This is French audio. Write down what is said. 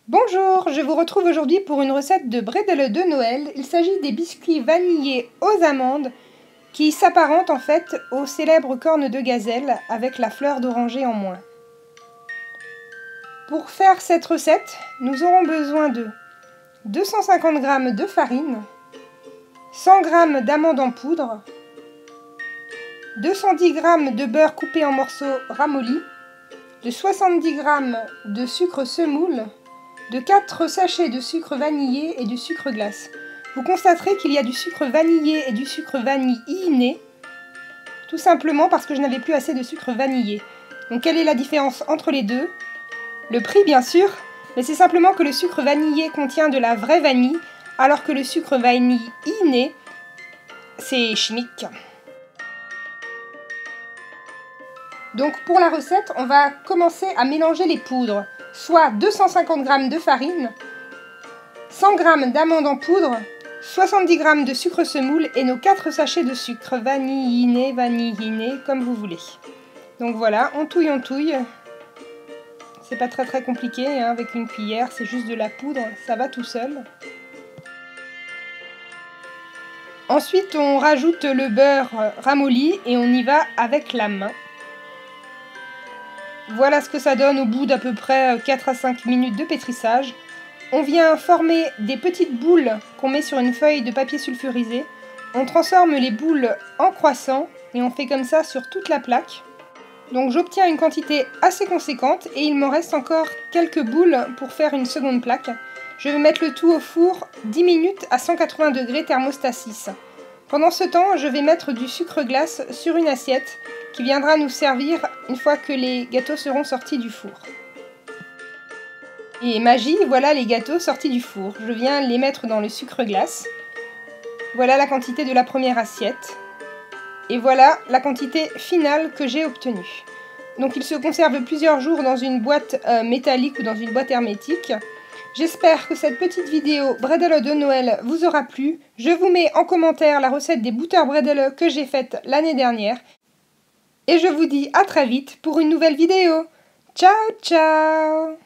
Bonjour, je vous retrouve aujourd'hui pour une recette de bredel de Noël. Il s'agit des biscuits vanillés aux amandes qui s'apparentent en fait aux célèbres cornes de gazelle avec la fleur d'oranger en moins. Pour faire cette recette, nous aurons besoin de 250 g de farine, 100 g d'amandes en poudre, 210 g de beurre coupé en morceaux ramollis, de 70 g de sucre semoule, de 4 sachets de sucre vanillé et du sucre glace. Vous constaterez qu'il y a du sucre vanillé et du sucre vanilliné, tout simplement parce que je n'avais plus assez de sucre vanillé. Donc quelle est la différence entre les deux? Le prix bien sûr, mais c'est simplement que le sucre vanillé contient de la vraie vanille, alors que le sucre vanilliné, c'est chimique. Donc pour la recette, on va commencer à mélanger les poudres, soit 250 g de farine, 100 g d'amandes en poudre, 70 g de sucre semoule et nos 4 sachets de sucre vanilliné, comme vous voulez. Donc voilà, on touille. C'est pas très compliqué, hein, avec une cuillère, c'est juste de la poudre, ça va tout seul. Ensuite, on rajoute le beurre ramolli et on y va avec la main. Voilà ce que ça donne au bout d'à peu près 4 à 5 minutes de pétrissage. On vient former des petites boules qu'on met sur une feuille de papier sulfurisé. On transforme les boules en croissants et on fait comme ça sur toute la plaque. Donc j'obtiens une quantité assez conséquente et il m'en reste encore quelques boules pour faire une seconde plaque. Je vais mettre le tout au four 10 minutes à 180 degrés thermostat 6. Pendant ce temps, je vais mettre du sucre glace sur une assiette qui viendra nous servir une fois que les gâteaux seront sortis du four. Et magie, voilà les gâteaux sortis du four. Je viens les mettre dans le sucre glace. Voilà la quantité de la première assiette. Et voilà la quantité finale que j'ai obtenue. Donc il se conserve plusieurs jours dans une boîte métallique ou dans une boîte hermétique. J'espère que cette petite vidéo bredel de Noël vous aura plu. Je vous mets en commentaire la recette des bouteurs bredel que j'ai faite l'année dernière. Et je vous dis à très vite pour une nouvelle vidéo. Ciao, ciao!